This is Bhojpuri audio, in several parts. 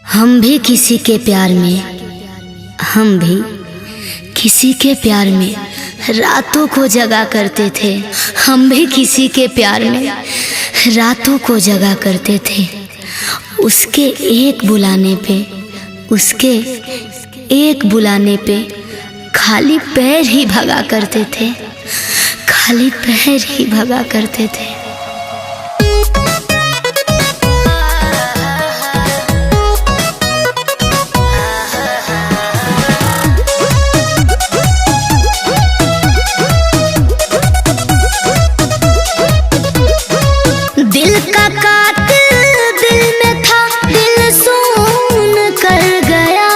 हम भी किसी के प्यार में, हम भी किसी के प्यार में रातों को जगा करते थे। हम भी किसी के प्यार में रातों को जगा करते थे। उसके एक बुलाने पे, उसके एक बुलाने पे खाली पैर ही भगा करते थे, खाली पैर ही भगा करते थे। दिल का कातिल दिल में था, दिल सुन कर गया।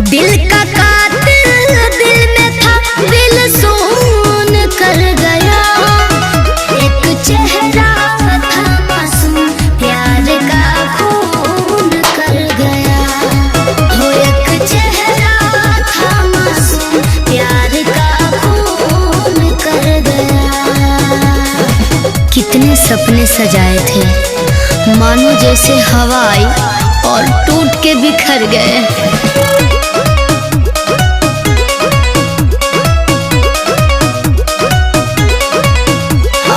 दिल का कातिल दिल में था, दिल सुन कर गया। एक चेहरा था मासूम, प्यार का खून कर गया। हो एक चेहरा था मासूम, प्यार का कितने सपने सजाए थे, मानो जैसे हवा आई और टूट के बिखर गए।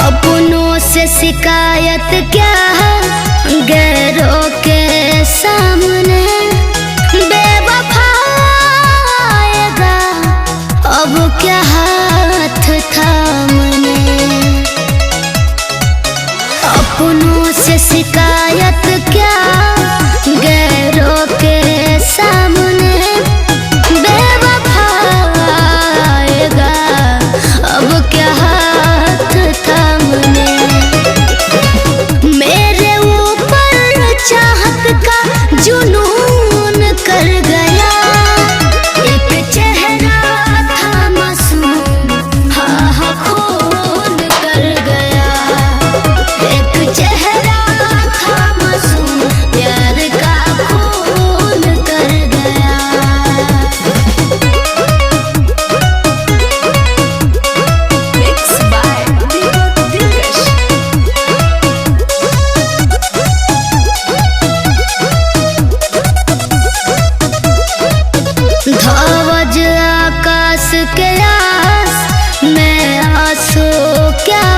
अपनों से शिकायत क्या है गैरों के सामने। बेवफा आएगा अब क्या हाथ थामने। अपनों से शिकायत क्या गैरों के सामने। बेवफा आएगा अब क्या हाथ थामने। मेरे ऊपर चाहत का जुनून कर गया। एक चेहरा था मासूम, हाँ खून कर गया। एक चेहरा था मासूम, प्यार का खून कर गया। Mixed by Deepak Dilkash। ध्वज आकाश के आस में आंसू क्या